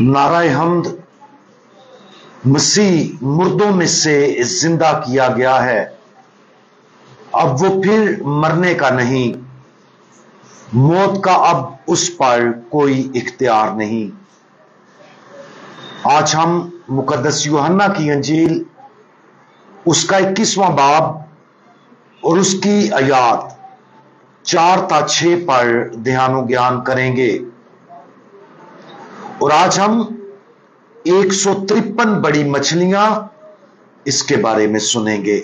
नाराए हमद। मसीह मुर्दों में से जिंदा किया गया है, अब वो फिर मरने का नहीं, मौत का अब उस पर कोई इख्तियार नहीं। आज हम मुकद्दस यूहन्ना की अंजील उसका 21वां बाब और उसकी आयात 4 ता 6 पर ध्यान ज्ञान करेंगे। और आज हम 153 बड़ी मछलियां इसके बारे में सुनेंगे।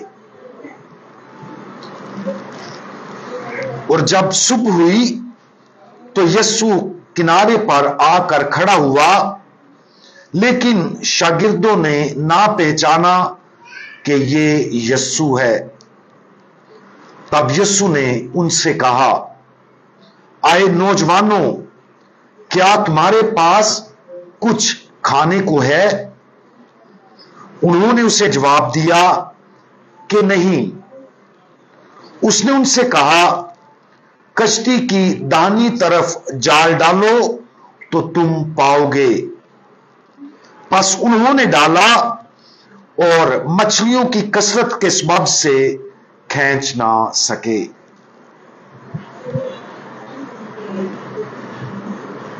और जब सुबह हुई तो यीशु किनारे पर आकर खड़ा हुआ, लेकिन शागिर्दों ने ना पहचाना कि ये यीशु है। तब यीशु ने उनसे कहा, आए नौजवानों, क्या तुम्हारे पास कुछ खाने को है? उन्होंने उसे जवाब दिया कि नहीं। उसने उनसे कहा, कश्ती की दाहिनी तरफ जाल डालो तो तुम पाओगे। बस उन्होंने डाला और मछलियों की कसरत के सबब से खींच ना सके।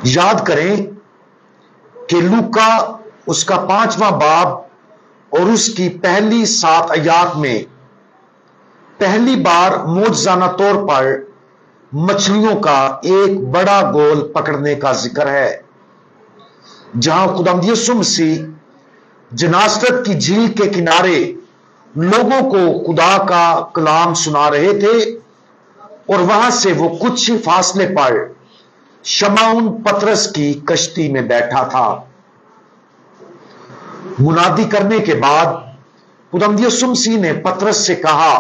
याद करें कि लूका उसका 5वां बाब और उसकी पहली 7 आयात में पहली बार मौजज़ाना तौर पर मछलियों का एक बड़ा गोल पकड़ने का जिक्र है, जहां खुदावंद यीशु मसीह जनासरत की झील के किनारे लोगों को खुदा का कलाम सुना रहे थे, और वहां से वो कुछ ही फासले पर शमौन पतरस की कश्ती में बैठा था। मुनादी करने के बाद खुदावंद यीशु मसीह ने पतरस से कहा,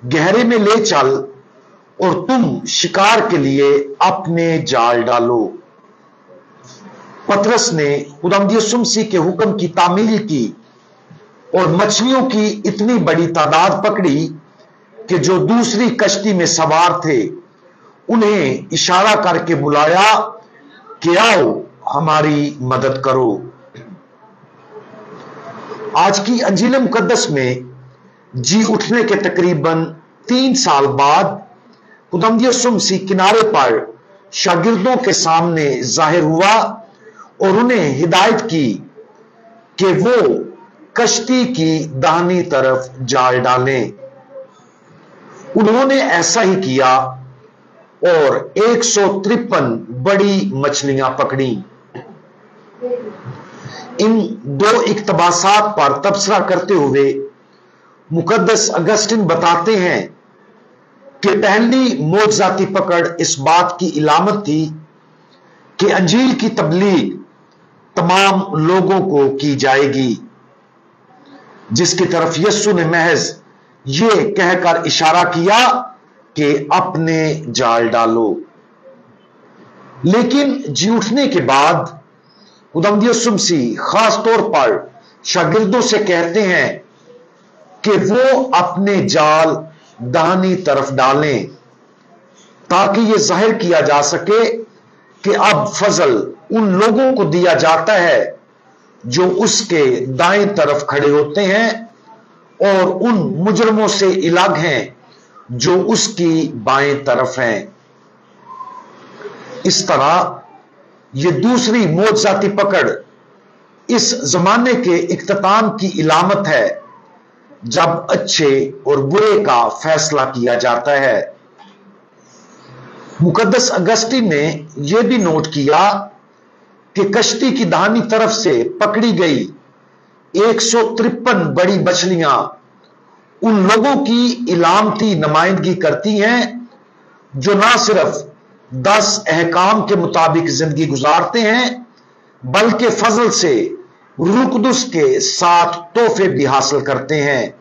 गहरे में ले चल और तुम शिकार के लिए अपने जाल डालो। पतरस ने खुदावंद यीशु मसीह के हुक्म की तामील की और मछलियों की इतनी बड़ी तादाद पकड़ी कि जो दूसरी कश्ती में सवार थे उन्हें इशारा करके बुलाया कि आओ हमारी मदद करो। आज की अंजील मुकद्दस में जी उठने के तकरीबन 3 साल बाद खुदावंद यीशु मसीह किनारे पर शागिर्दों के सामने जाहिर हुआ और उन्हें हिदायत की कि वो कश्ती की दाहिनी तरफ जाल डालें। उन्होंने ऐसा ही किया और 153 बड़ी मछलियां पकड़ी। इन 2 इक्तबासात पर तबसरा करते हुए मुकद्दस अगस्टिन बताते हैं कि पहली मौजज़ाती पकड़ इस बात की इलामत थी कि अंजील की तबलीग तमाम लोगों को की जाएगी, जिसकी तरफ यीशु ने महज ये कहकर इशारा किया कि अपने जाल डालो। लेकिन जी उठने के बाद खुदावंद यीशु मसीह खास तौर पर शागिर्दों से कहते हैं कि वो अपने जाल दाहिनी तरफ डालें, ताकि ये जाहिर किया जा सके कि अब फजल उन लोगों को दिया जाता है जो उसके दाएं तरफ खड़े होते हैं और उन मुजरमों से अलग हैं जो उसकी बाएं तरफ हैं। इस तरह ये दूसरी मौजज़ाती पकड़ इस जमाने के इख्तिताम की इलामत है, जब अच्छे और बुरे का फैसला किया जाता है। मुकद्दस अगस्तीन ने यह भी नोट किया कि कश्ती की दाहिनी तरफ से पकड़ी गई 153 बड़ी मछलियां उन लोगों की इलामती नुमाइंदगी करती हैं जो ना सिर्फ 10 अहकाम के मुताबिक जिंदगी गुजारते हैं, बल्कि फजल से रूह कुदुस के 7 तोहफे भी हासिल करते हैं।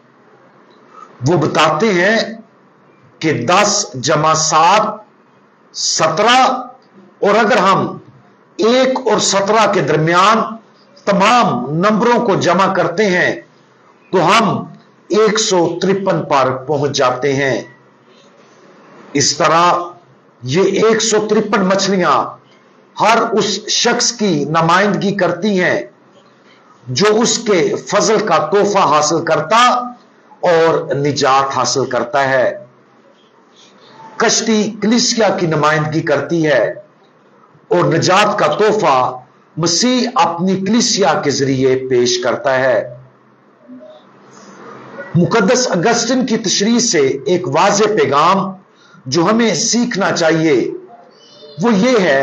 वो बताते हैं कि 10 + 7 17, और अगर हम 1 और 17 के दरमियान तमाम नंबरों को जमा करते हैं तो हम 153 पर पहुंच जाते हैं। इस तरह ये 153 मछलियां हर उस शख्स की नुमाइंदगी करती हैं जो उसके फजल का तोहफा हासिल करता और निजात हासिल करता है। कश्ती कलीसिया की नुमाइंदगी करती है और निजात का तोहफा मसीह अपनी कलीसिया के जरिए पेश करता है। मुकद्दस अगस्तिन की तशरीह से एक वाज़ेह पैगाम जो हमें सीखना चाहिए वो ये है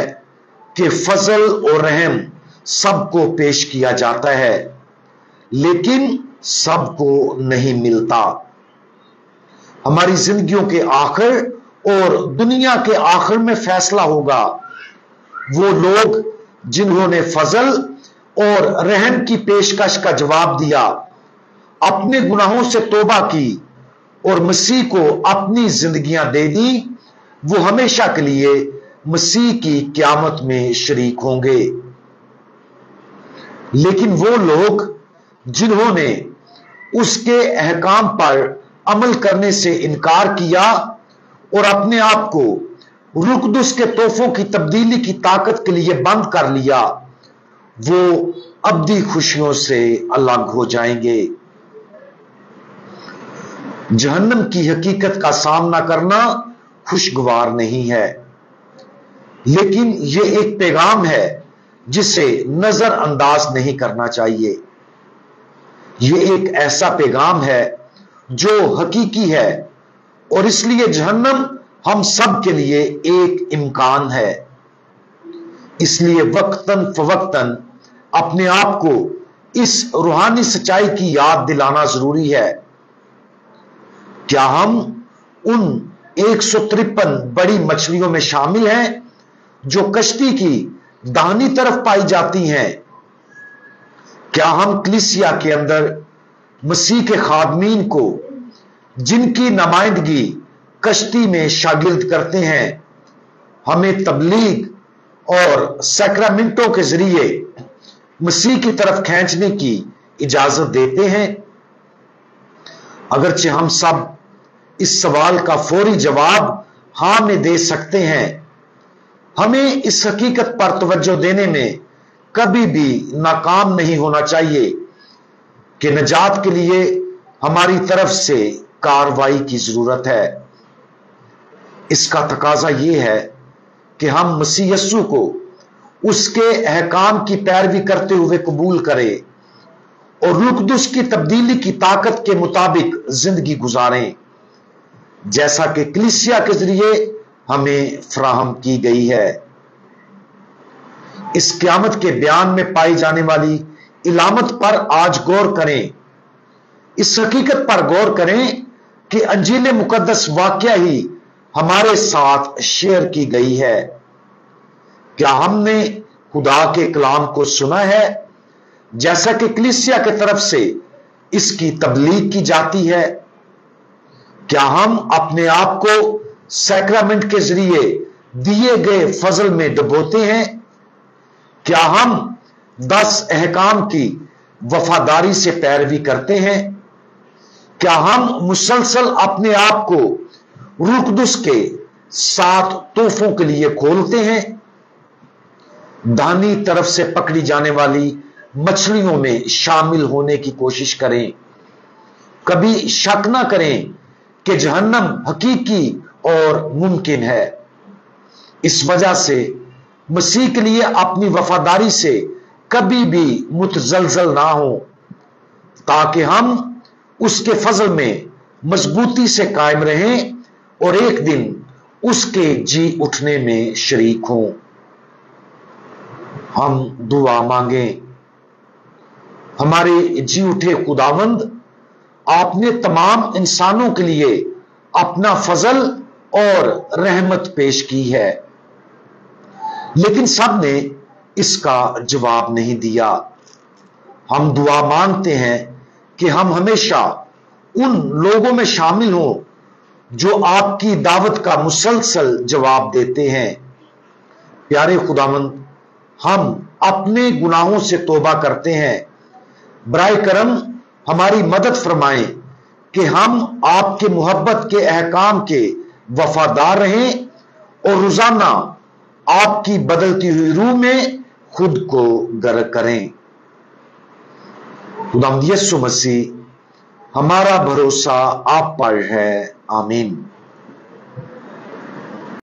कि फजल और रहम सबको पेश किया जाता है लेकिन सबको नहीं मिलता। हमारी जिंदगियों के आखिर और दुनिया के आखिर में फैसला होगा। वो लोग जिन्होंने फजल और रहम की पेशकश का जवाब दिया, अपने गुनाहों से तौबा की और मसीह को अपनी जिंदगियां दे दी, वो हमेशा के लिए मसीह की क़यामत में शरीक होंगे। लेकिन वो लोग जिन्होंने उसके अहकाम पर अमल करने से इनकार किया और अपने आप को रुकदुस के तोहफों की तब्दीली की ताकत के लिए बंद कर लिया, वो अब्दी खुशियों से अलग हो जाएंगे। जहन्नम की हकीकत का सामना करना खुशगवार नहीं है, लेकिन यह एक पैगाम है जिसे नजरअंदाज नहीं करना चाहिए। यह एक ऐसा पैगाम है जो हकीकी है और इसलिए जहन्नम हम सब के लिए एक इम्कान है। इसलिए वक्तन फवक्तन अपने आप को इस रूहानी सच्चाई की याद दिलाना जरूरी है। क्या हम उन 153 बड़ी मछलियों में शामिल हैं जो कश्ती की दाहिनी तरफ पाई जाती हैं? क्या हम कलीसिया के अंदर मसीह के खादमीन को जिनकी नुमाइंदगी कश्ती में शागिर्द करते हैं, हमें तबलीग और सैक्रामेंटों के जरिए मसीह की तरफ खींचने की इजाजत देते हैं? अगरचे हम सब इस सवाल का फौरी जवाब हां में दे सकते हैं, हमें इस हकीकत पर तवज्जो देने में कभी भी नाकाम नहीं होना चाहिए कि निजात के लिए हमारी तरफ से कार्रवाई की जरूरत है। इसका तकाजा यह है कि हम मसीह यस्सु को उसके अहकाम की पैरवी करते हुए कबूल करें और रुकदुस की तब्दीली की ताकत के मुताबिक जिंदगी गुजारें, जैसा कि कलीसिया के जरिए हमें फराहम की गई है। इस क़यामत के बयान में पाई जाने वाली इलामत पर आज गौर करें। इस हकीकत पर गौर करें कि अंजील मुकद्दस वाकया ही हमारे साथ शेयर की गई है। क्या हमने खुदा के कलाम को सुना है जैसा कि कलीसिया की तरफ से इसकी तबलीग की जाती है? क्या हम अपने आप को सैक्रामेंट के जरिए दिए गए फजल में डुबोते हैं? क्या हम 10 अहकाम की वफादारी से पैरवी करते हैं? क्या हम मुसलसल अपने आप को रुकदुस के 7 तोहफों के लिए खोलते हैं? दाहिनी तरफ से पकड़ी जाने वाली मछलियों में शामिल होने की कोशिश करें। कभी शक ना करें कि जहन्नम हकीकी और मुमकिन है। इस वजह से मसीह के लिए अपनी वफादारी से कभी भी मुतजलजल ना हो, ताकि हम उसके फजल में मजबूती से कायम रहें और एक दिन उसके जी उठने में शरीक हों। हम दुआ मांगें। हमारे जी उठे खुदावंद, आपने तमाम इंसानों के लिए अपना फजल और रहमत पेश की है, लेकिन सब ने इसका जवाब नहीं दिया। हम दुआ मांगते हैं कि हम हमेशा उन लोगों में शामिल हों जो आपकी दावत का मुसलसल जवाब देते हैं। प्यारे खुदावंद, हम अपने गुनाहों से तौबा करते हैं। बराए करम हमारी मदद फरमाएं कि हम आपके मोहब्बत के अहकाम के वफादार रहें और रोजाना آپ کی بدلتی ہوئی روح میں خود کو غرق کریں۔ خداوند یسوع مسیح ہمارا بھروسہ آپ پر ہے، آمین۔